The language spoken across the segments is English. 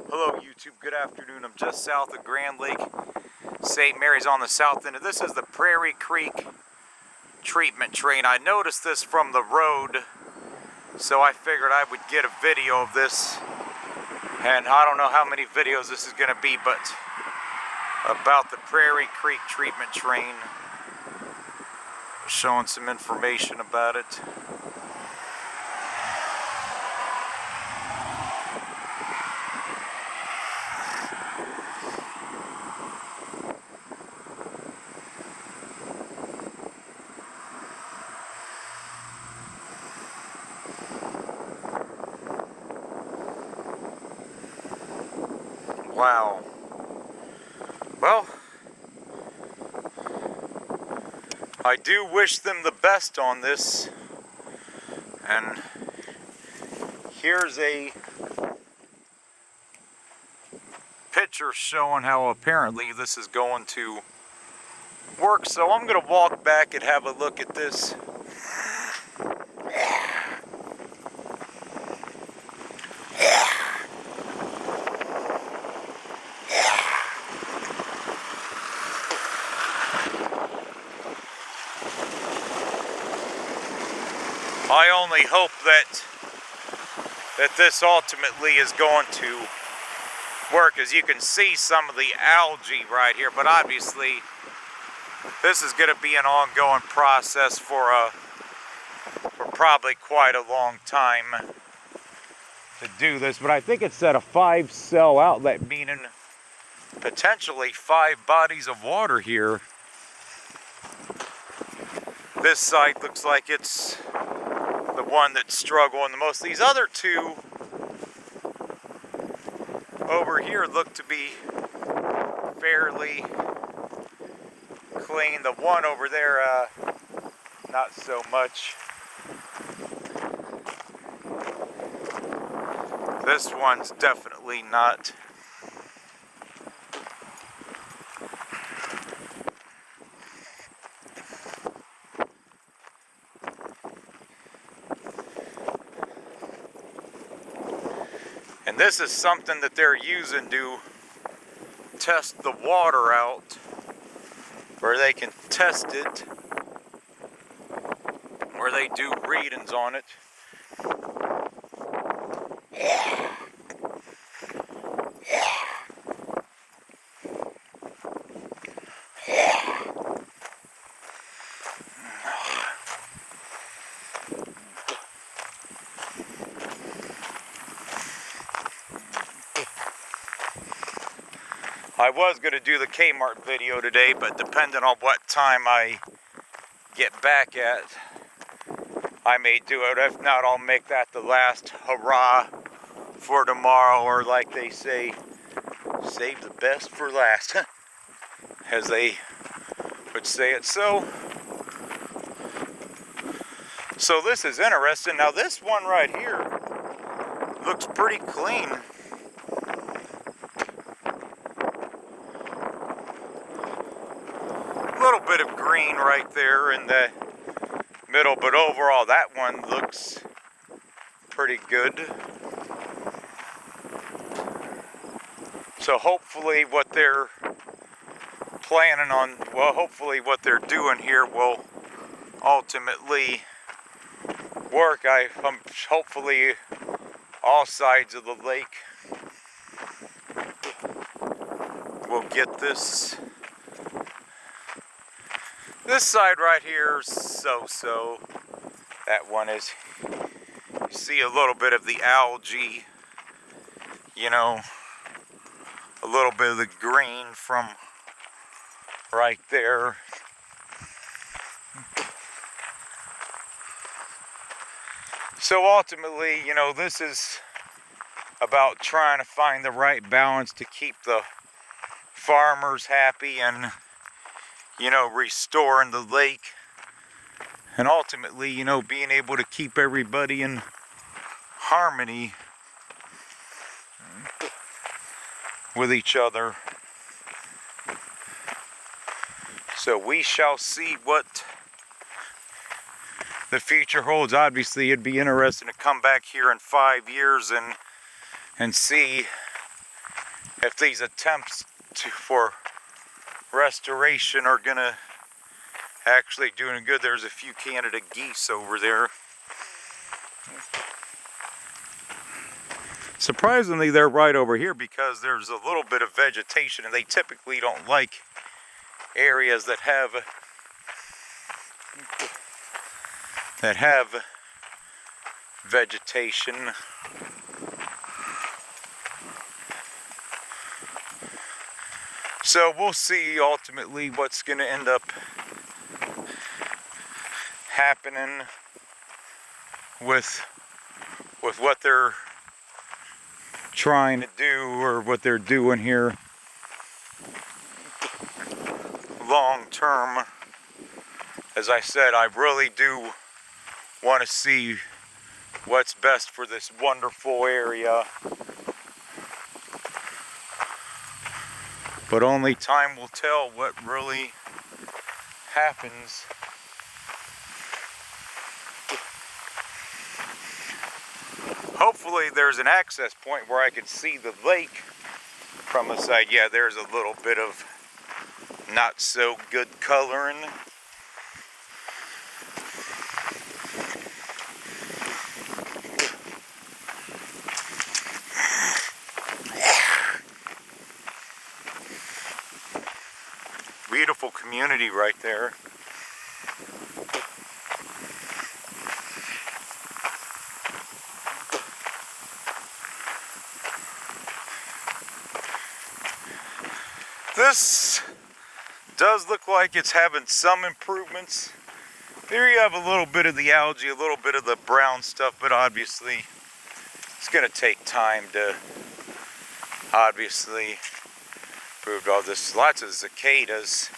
Hello YouTube, good afternoon. I'm just south of Grand Lake, St. Mary's on the south end. This is the Prairie Creek treatment train. I noticed this from the road, so I figured I would get a video of this. And I don't know how many videos this is going to be, but about the Prairie Creek treatment train. Showing some information about it. Wow. Well, I do wish them the best on this. And here's a picture showing how apparently this is going to work. So I'm going to walk back and have a look at this. I only hope that this ultimately is going to work. As you can see some of the algae right here, but obviously this is going to be an ongoing process for probably quite a long time to do this. But I think it's at a 5-cell outlet, meaning potentially 5 bodies of water here. This side looks like it's the one that's struggling the most. These other two over here look to be fairly clean. The one over there, not so much. This one's definitely not. And this is something that they're using to test the water out, where they can test it, where they do readings on it. I was going to do the Kmart video today, but depending on what time I get back at, I may do it. If not, I'll make that the last hurrah for tomorrow, or like they say, save the best for last, as they would say it. So this is interesting. Now this one right here looks pretty clean. Little bit of green right there in the middle, but overall that one looks pretty good. So hopefully what they're planning on, well, hopefully what they're doing here will ultimately work. Hopefully all sides of the lake will get this. This side right here is so. That one is, you see a little bit of the algae, you know, a little bit of the green from right there. So ultimately, you know, this is about trying to find the right balance to keep the farmers happy and, you know, restoring the lake, and ultimately, you know, being able to keep everybody in harmony with each other. So we shall see what the future holds. Obviously, it'd be interesting to come back here in 5 years and see if these attempts for restoration are gonna actually doing good. There's a few Canada geese over there. Surprisingly, they're right over here because there's a little bit of vegetation, and they typically don't like areas that have vegetation. So we'll see ultimately what's going to end up happening with what they're trying to do, or what they're doing here long term. As I said, I really do want to see what's best for this wonderful area, but only time will tell what really happens. Hopefully there's an access point where I can see the lake from the side. Yeah, there's a little bit of not so good coloring. Beautiful community right there. This does look like it's having some improvements. There you have a little bit of the algae, a little bit of the brown stuff, but obviously it's going to take time to obviously improve all this. Lots of cicadas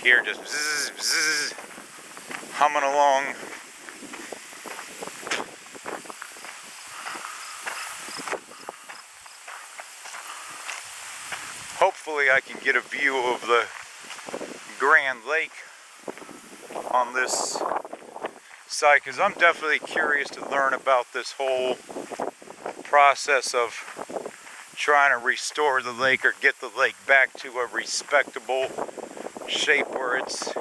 here just bzzz, bzzz, humming along. Hopefully I can get a view of the Grand Lake on this site, because I'm definitely curious to learn about this whole process of trying to restore the lake, or get the lake back to a respectable shape where it's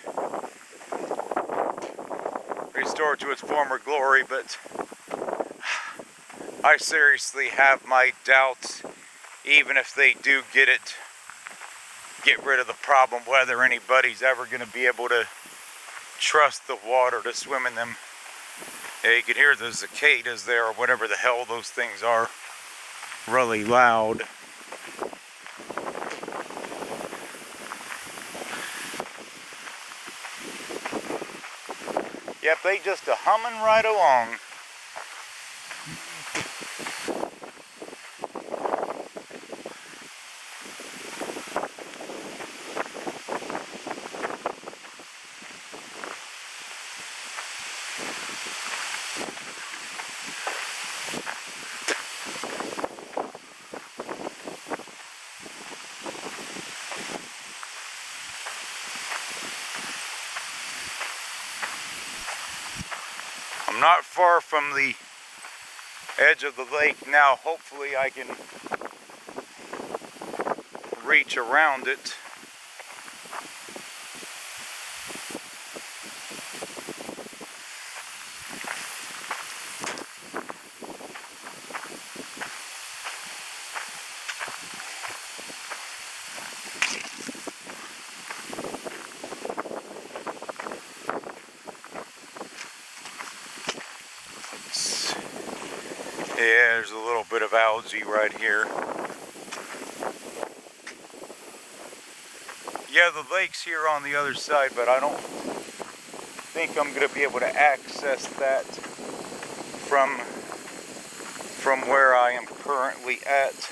restored to its former glory. But I seriously have my doubts, even if they do get rid of the problem, whether anybody's ever going to be able to trust the water to swim in them. Yeah, you can hear the cicadas there, or whatever the hell those things are, really loud. Yep, they just a humming right along. I'm not far from the edge of the lake now. Hopefully I can reach around it. Yeah, there's a little bit of algae right here. Yeah, the lake's here on the other side, but I don't think I'm going to be able to access that from where I am currently at.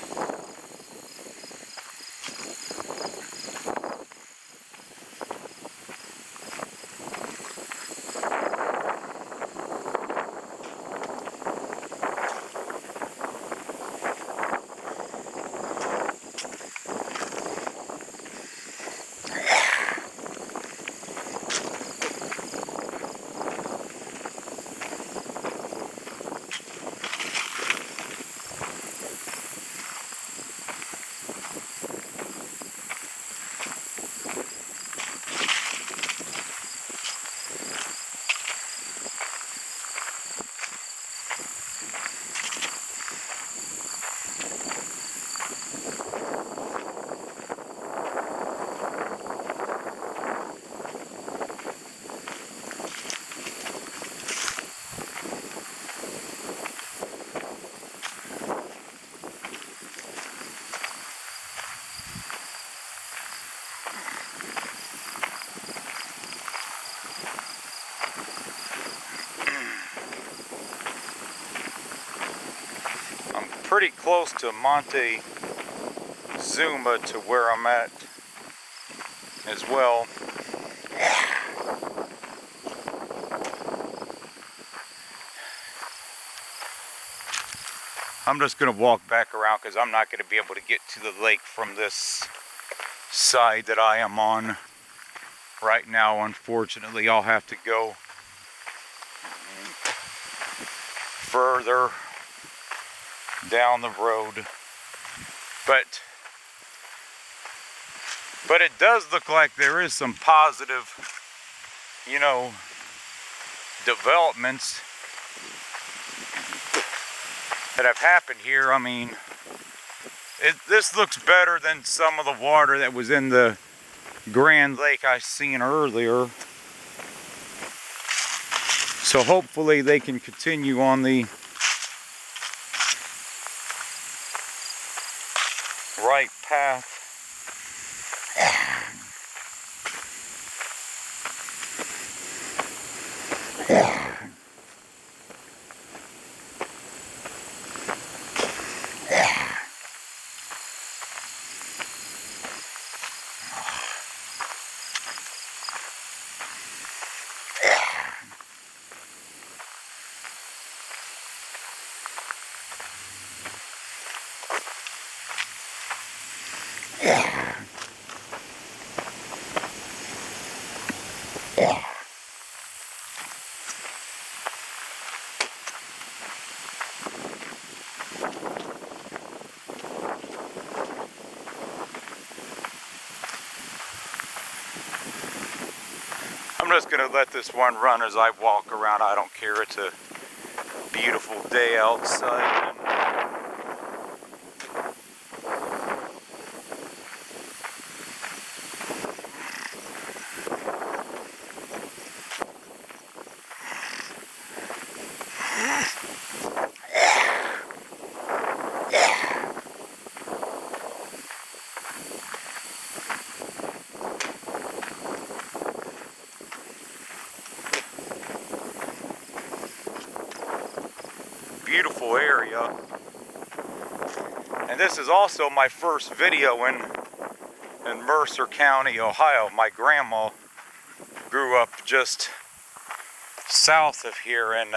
close to Monte Zuma to where I'm at as well. I'm just going to walk back around because I'm not going to be able to get to the lake from this side that I am on right now. Unfortunately, I'll have to go further down the road. But it does look like there is some positive, you know, developments that have happened here. I mean, this looks better than some of the water that was in the Grand Lake I seen earlier. So hopefully they can continue on the right path. I'm just going to let this one run as I walk around. I don't care. It's a beautiful day outside. Beautiful area. And this is also my first video in Mercer County, Ohio. My grandma grew up just south of here in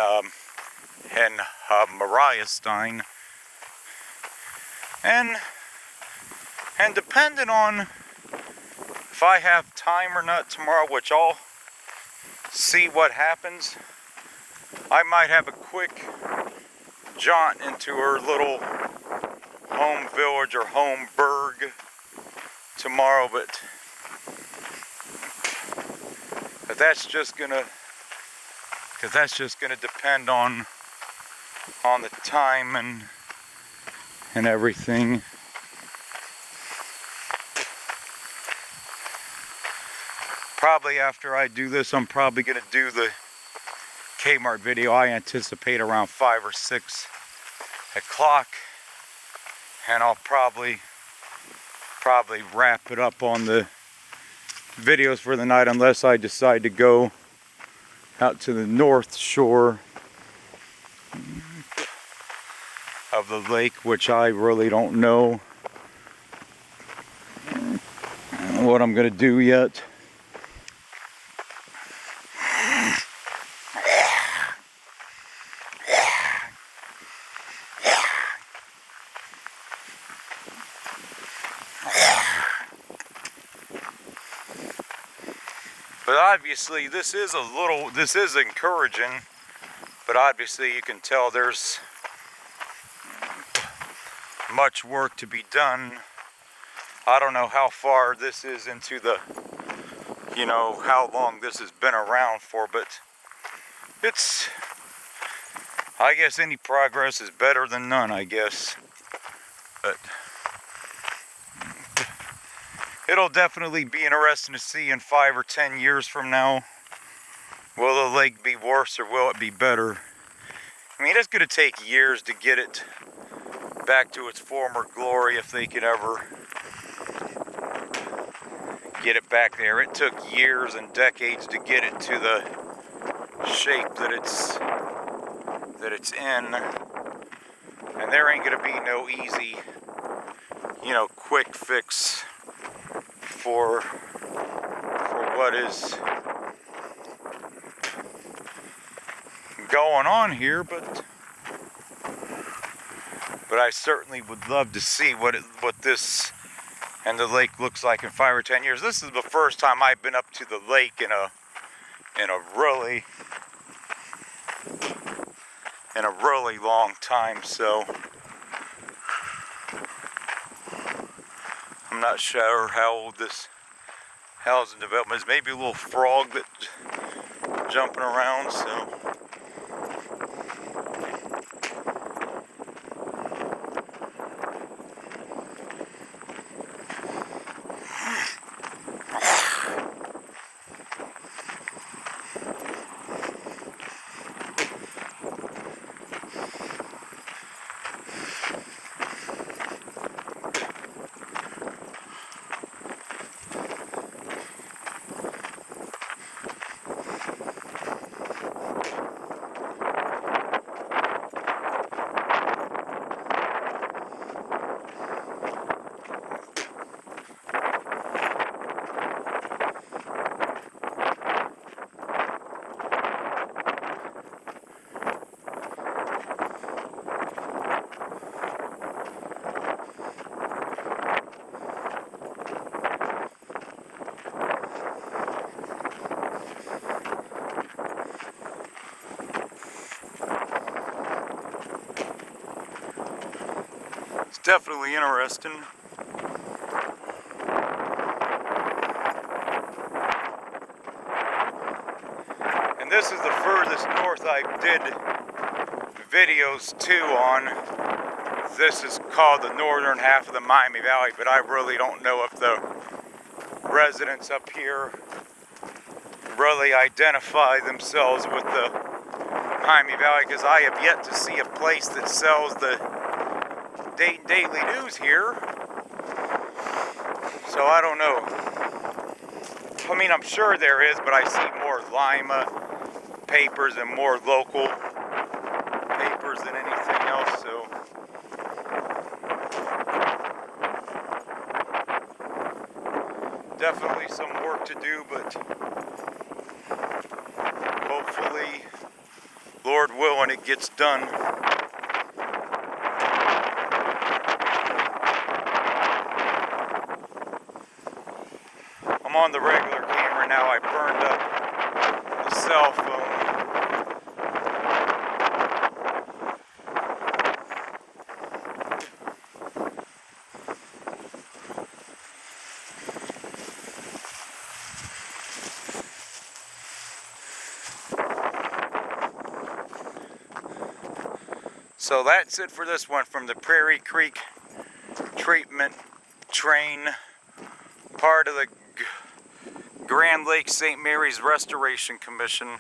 Mariastein. And depending on if I have time or not tomorrow, which I'll see what happens, I might have a quick jaunt into her little home village or home burg tomorrow, but that's just gonna depend on the time and everything. Probably after I do this, I'm probably gonna do the Kmart video. I anticipate around 5 or 6 o'clock, and I'll probably wrap it up on the videos for the night, unless I decide to go out to the north shore of the lake, which I really don't know what I'm gonna do yet. But obviously this is encouraging, but obviously you can tell there's much work to be done. I don't know how far this is into the, you know, how long this has been around for, but it's, I guess any progress is better than none, I guess. But it'll definitely be interesting to see in 5 or 10 years from now. Will the lake be worse or will it be better? I mean, it's going to take years to get it back to its former glory, if they could ever get it back there. It took years and decades to get it to the shape that it's in. And there ain't gonna be no easy, you know, quick fix for what is going on here, but I certainly would love to see what this and the lake looks like in 5 or 10 years. This is the first time I've been up to the lake in a really long time, so I'm not sure how old this housing development is. Maybe a little frog that's jumping around, so it's definitely interesting. And this is the furthest north I did videos to on. This is called the northern half of the Miami Valley, but I really don't know if the residents up here really identify themselves with the Miami Valley, because I have yet to see a place that sells the Dayton Daily News here. So I don't know. I mean, I'm sure there is, but I see more Lima papers and more local papers than anything else, so definitely some work to do, but hopefully, Lord willing, it gets done. I'm on the regular camera now. I burned up the cell phone. So that's it for this one from the Prairie Creek Treatment Train, part of the Grand Lake St. Mary's Restoration Commission.